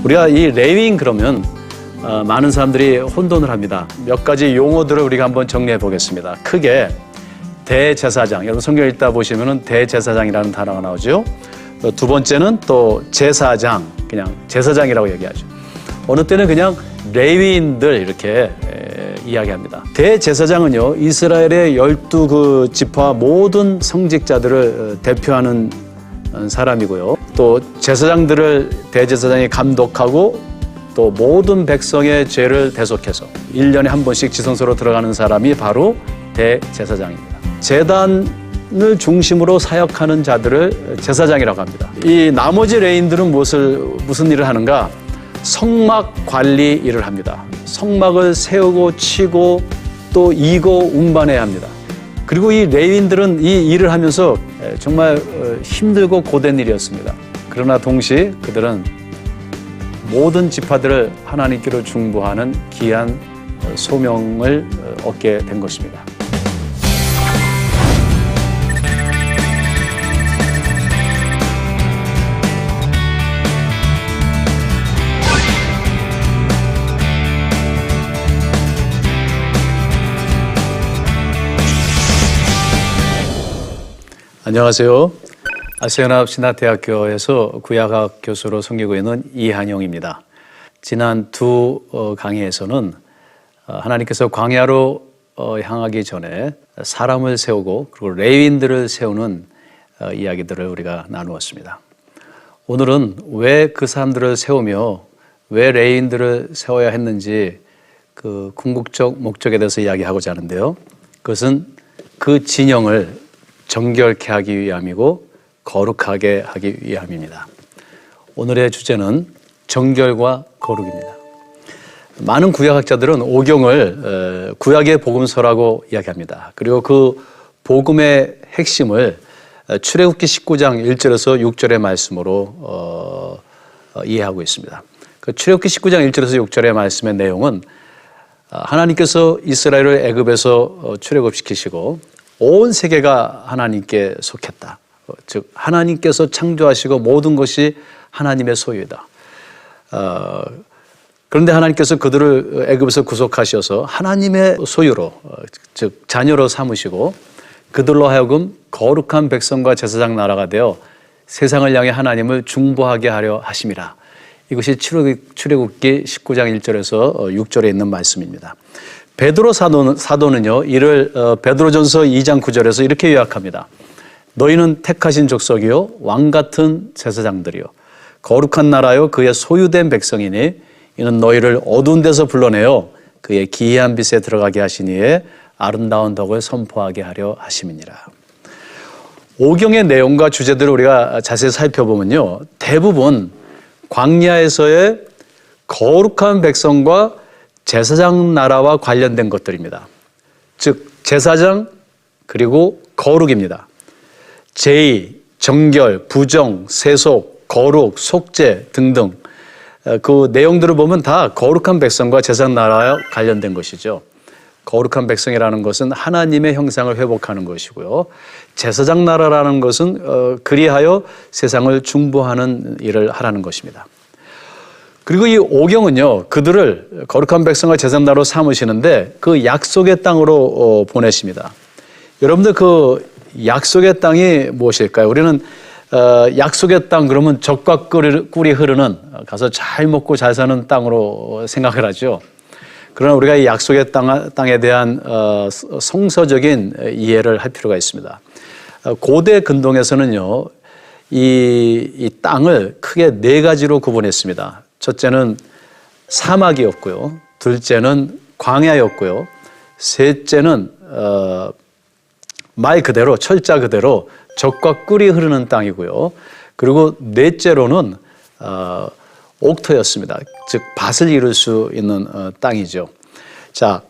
우리가 이 레위인 그러면 많은 사람들이 혼돈을 합니다. 몇 가지 용어들을 우리가 한번 정리해 보겠습니다. 크게 대제사장, 여러분 성경 읽다 보시면은 대제사장이라는 단어가 나오죠. 두 번째는 또 제사장, 그냥 제사장이라고 얘기하죠. 어느 때는 그냥 레위인들 이렇게 이야기합니다. 대제사장은요, 이스라엘의 12그 지파 모든 성직자들을 대표하는 사람이고요. 또 제사장들을 대제사장이 감독하고 또 모든 백성의 죄를 대속해서 1년에 한 번씩 지성소로 들어가는 사람이 바로 대제사장입니다. 제단을 중심으로 사역하는 자들을 제사장이라고 합니다. 이 나머지 레위인들은 무슨 일을 하는가? 성막 관리 일을 합니다. 성막을 세우고 치고 또 이고 운반해야 합니다. 그리고 이 레위인들은 이 일을 하면서 정말 힘들고 고된 일이었습니다. 그러나 동시에 그들은 모든 지파들을 하나님께로 중보하는 귀한 소명을 얻게 된 것입니다. 안녕하세요. 아시아연합신학대학교에서 구약학 교수로 섬기고 있는 이한용입니다. 지난 두 강의에서는 하나님께서 광야로 향하기 전에 사람을 세우고 그리고 레위인들을 세우는 이야기들을 우리가 나누었습니다. 오늘은 왜 그 사람들을 세우며 왜 레위인들을 세워야 했는지 그 궁극적 목적에 대해서 이야기하고자 하는데요. 그것은 그 진영을 정결케 하기 위함이고 거룩하게 하기 위함입니다. 오늘의 주제는 정결과 거룩입니다. 많은 구약학자들은 오경을 구약의 복음서라고 이야기합니다. 그리고 그 복음의 핵심을 출애굽기 19장 1절에서 6절의 말씀으로 이해하고 있습니다. 그 출애굽기 19장 1절에서 6절의 말씀의 내용은 하나님께서 이스라엘을 애굽에서 출애굽시키시고 온 세계가 하나님께 속했다. 즉 하나님께서 창조하시고 모든 것이 하나님의 소유이다. 그런데 하나님께서 그들을 애굽에서 구속하셔서 하나님의 소유로 즉 자녀로 삼으시고 그들로 하여금 거룩한 백성과 제사장 나라가 되어 세상을 향해 하나님을 중보하게 하려 하심이라. 이것이 출애굽기 19장 1절에서 6절에 있는 말씀입니다. 베드로 사도는요, 이를 베드로전서 2장 9절에서 이렇게 요약합니다. 너희는 택하신 족속이요 왕 같은 제사장들이요 거룩한 나라요 그의 소유된 백성이니 이는 너희를 어두운 데서 불러내어 그의 기이한 빛에 들어가게 하시니에 아름다운 덕을 선포하게 하려 하심이니라. 오경의 내용과 주제들을 우리가 자세히 살펴보면요, 대부분 광야에서의 거룩한 백성과 제사장 나라와 관련된 것들입니다. 즉 제사장 그리고 거룩입니다. 제의, 정결, 부정, 세속, 거룩, 속죄 등등 그 내용들을 보면 다 거룩한 백성과 제사장 나라와 관련된 것이죠. 거룩한 백성이라는 것은 하나님의 형상을 회복하는 것이고요. 제사장 나라라는 것은 그리하여 세상을 중보하는 일을 하라는 것입니다. 그리고 이 오경은요, 그들을 거룩한 백성과 제사장 나라로 삼으시는데 그 약속의 땅으로 보내십니다. 여러분들 그 약속의 땅이 무엇일까요? 우리는 약속의 땅 그러면 젖과 꿀이 흐르는 가서 잘 먹고 잘 사는 땅으로 생각을 하죠. 그러나 우리가 이 약속의 땅에 대한 성서적인 이해를 할 필요가 있습니다. 고대 근동에서는요, 이 땅을 크게 네 가지로 구분했습니다. 첫째는 사막이었고요. 둘째는 광야였고요. 셋째는 말 그대로 철자 그대로 젖과 꿀이 흐르는 땅이고요. 그리고 넷째로는 옥토였습니다. 즉 밭을 이룰 수 있는 땅이죠. 자,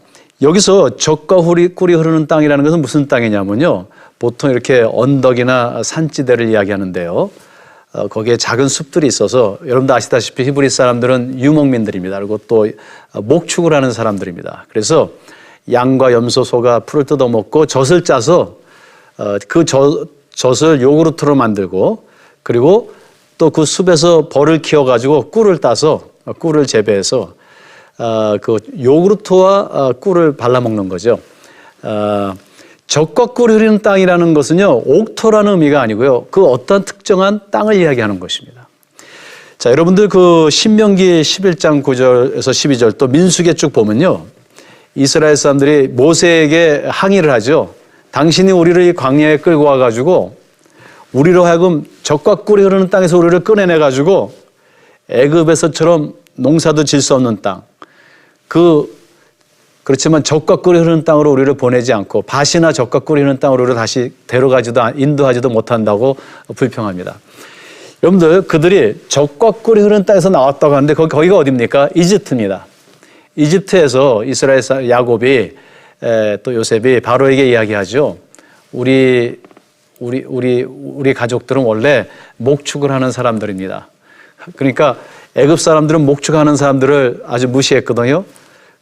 여기서 젖과 꿀이 흐르는 땅이라는 것은 무슨 땅이냐면요, 보통 이렇게 언덕이나 산지대를 이야기하는데요. 거기에 작은 숲들이 있어서 여러분도 아시다시피 히브리 사람들은 유목민들입니다. 그리고 또 목축을 하는 사람들입니다. 그래서 양과 염소, 소가 풀을 뜯어먹고 젖을 짜서 그 젖을 요구르트로 만들고 그리고 또 그 숲에서 벌을 키워가지고 꿀을 따서 꿀을 재배해서 그 요구르트와 꿀을 발라먹는 거죠. 젖과 꿀이 흐르는 땅이라는 것은요, 옥토라는 의미가 아니고요, 그 어떤 특정한 땅을 이야기하는 것입니다. 자, 여러분들 그 신명기 11장 9절에서 12절 또 민수기에 쭉 보면요, 이스라엘 사람들이 모세에게 항의를 하죠. 당신이 우리를 이 광야에 끌고 와가지고 우리로 하여금 젖과 꿀이 흐르는 땅에서 우리를 꺼내내가지고 애굽에서처럼 농사도 질 수 없는 땅, 그렇지만 젖과 꿀이 흐르는 땅으로 우리를 보내지 않고 밭이나 젖과 꿀이 흐르는 땅으로 우리를 다시 인도하지도 못한다고 불평합니다. 여러분들, 그들이 젖과 꿀이 흐르는 땅에서 나왔다고 하는데 거기가 어디입니까? 이집트입니다. 이집트에서 이스라엘 야곱이 또 요셉이 바로에게 이야기하죠. 우리 가족들은 원래 목축을 하는 사람들입니다. 그러니까 애굽 사람들은 목축하는 사람들을 아주 무시했거든요.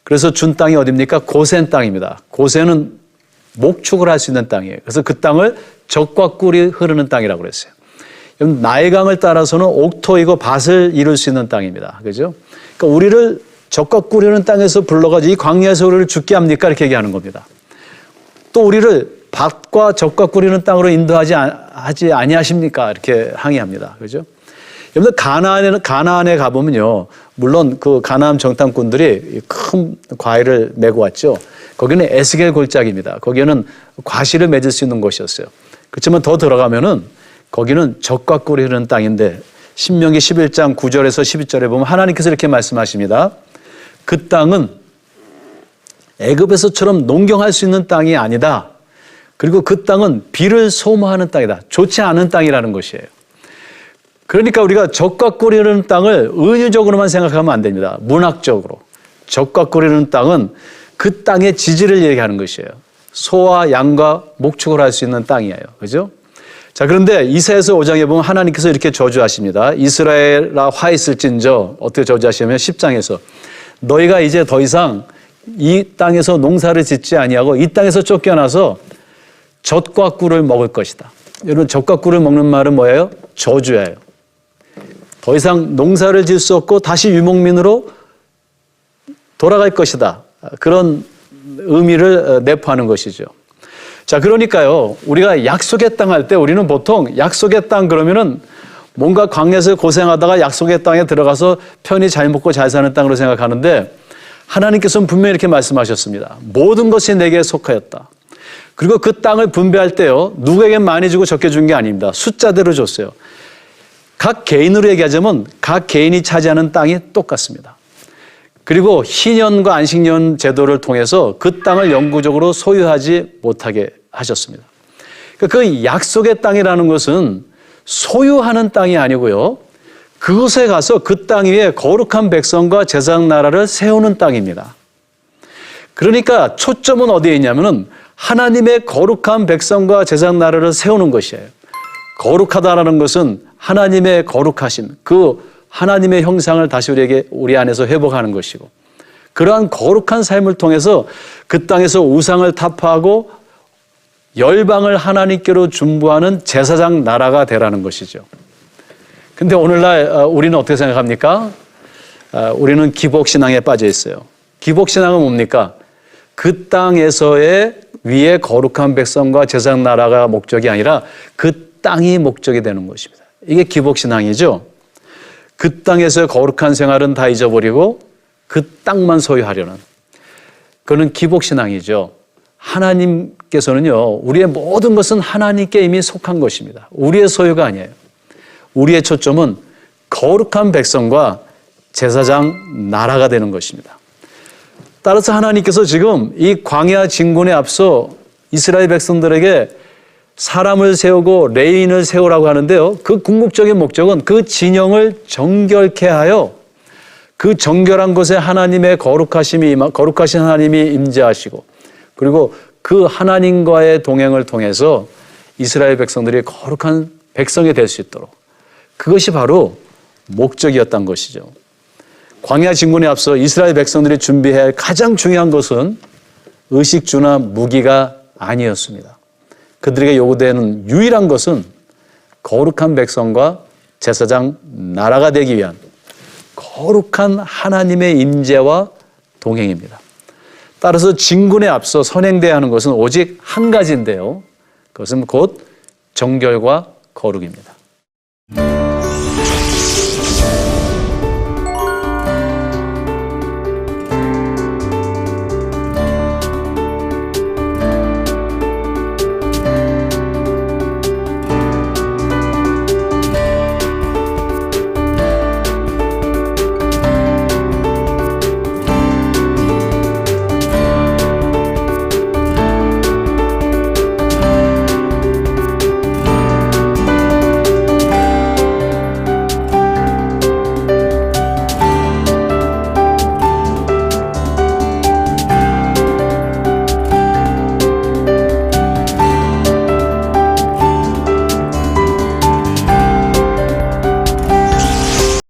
그래서 준 땅이 어디입니까? 고센 땅입니다. 고센은 목축을 할 수 있는 땅이에요. 그래서 그 땅을 젖과 꿀이 흐르는 땅이라고 그랬어요. 나일강을 따라서는 옥토이고 밭을 이룰 수 있는 땅입니다. 그죠? 그러니까 우리를 젖과 꿀이 흐르는 땅에서 불러가지고 이 광야에서 우리를 죽게 합니까? 이렇게 얘기하는 겁니다. 또 우리를 밭과 젖과 꿀이 흐르는 땅으로 인도하지 아니하십니까? 이렇게 항의합니다. 그죠? 여러분들 가나안에 가보면요, 물론 그 가나안 정탐꾼들이 큰 과일을 메고 왔죠. 거기는 에스겔 골짜기입니다. 거기는 과실을 맺을 수 있는 곳이었어요. 그렇지만 더 들어가면은 거기는 젖과 꿀이 흐르는 땅인데 신명기 11장 9절에서 12절에 보면 하나님께서 이렇게 말씀하십니다. 그 땅은 애굽에서처럼 농경할 수 있는 땅이 아니다. 그리고 그 땅은 비를 소모하는 땅이다. 좋지 않은 땅이라는 것이에요. 그러니까 우리가 젖과 꿀이 흐르는 땅을 은유적으로만 생각하면 안 됩니다. 문학적으로. 젖과 꿀이 흐르는 땅은 그 땅의 지지를 얘기하는 것이에요. 소와 양과 목축을 할 수 있는 땅이에요. 그죠? 자, 그런데 이사야서 5장에 보면 하나님께서 이렇게 저주하십니다. 이스라엘아 화 있을진저, 어떻게 저주하시냐면 10장에서 너희가 이제 더 이상 이 땅에서 농사를 짓지 아니하고 이 땅에서 쫓겨나서 젖과 꿀을 먹을 것이다. 여러분, 젖과 꿀을 먹는 말은 뭐예요? 저주예요. 더 이상 농사를 지을 수 없고 다시 유목민으로 돌아갈 것이다. 그런 의미를 내포하는 것이죠. 자, 그러니까요, 우리가 약속의 땅 할 때 우리는 보통 약속의 땅 그러면은 뭔가 광야에서 고생하다가 약속의 땅에 들어가서 편히 잘 먹고 잘 사는 땅으로 생각하는데 하나님께서는 분명히 이렇게 말씀하셨습니다. 모든 것이 내게 속하였다. 그리고 그 땅을 분배할 때요, 누구에게 많이 주고 적게 준 게 아닙니다. 숫자대로 줬어요. 각 개인으로 얘기하자면 각 개인이 차지하는 땅이 똑같습니다. 그리고 희년과 안식년 제도를 통해서 그 땅을 영구적으로 소유하지 못하게 하셨습니다. 그 약속의 땅이라는 것은 소유하는 땅이 아니고요, 그곳에 가서 그 땅 위에 거룩한 백성과 제사장 나라를 세우는 땅입니다. 그러니까 초점은 어디에 있냐면은 하나님의 거룩한 백성과 제사장 나라를 세우는 것이에요. 거룩하다라는 것은 하나님의 거룩하신 그 하나님의 형상을 다시 우리 안에서 회복하는 것이고, 그러한 거룩한 삶을 통해서 그 땅에서 우상을 타파하고 열방을 하나님께로 중보하는 제사장 나라가 되라는 것이죠. 근데 오늘날 우리는 어떻게 생각합니까? 우리는 기복신앙에 빠져 있어요. 기복신앙은 뭡니까? 그 땅에서의 위에 거룩한 백성과 제사장 나라가 목적이 아니라 그 땅이 목적이 되는 것입니다. 이게 기복신앙이죠. 그 땅에서의 거룩한 생활은 다 잊어버리고 그 땅만 소유하려는, 그거는 기복신앙이죠. 하나님께서는요, 우리의 모든 것은 하나님께 이미 속한 것입니다. 우리의 소유가 아니에요. 우리의 초점은 거룩한 백성과 제사장 나라가 되는 것입니다. 따라서 하나님께서 지금 이 광야 진군에 앞서 이스라엘 백성들에게 사람을 세우고 레위인을 세우라고 하는데요, 그 궁극적인 목적은 그 진영을 정결케 하여 그 정결한 곳에 하나님의 거룩하신 하나님이 임재하시고, 그리고 그 하나님과의 동행을 통해서 이스라엘 백성들이 거룩한 백성이 될 수 있도록, 그것이 바로 목적이었던 것이죠. 광야 진군에 앞서 이스라엘 백성들이 준비해야 할 가장 중요한 것은 의식주나 무기가 아니었습니다. 그들에게 요구되는 유일한 것은 거룩한 백성과 제사장 나라가 되기 위한 거룩한 하나님의 임재와 동행입니다. 따라서 진군에 앞서 선행돼야 하는 것은 오직 한 가지인데요. 그것은 곧 정결과 거룩입니다.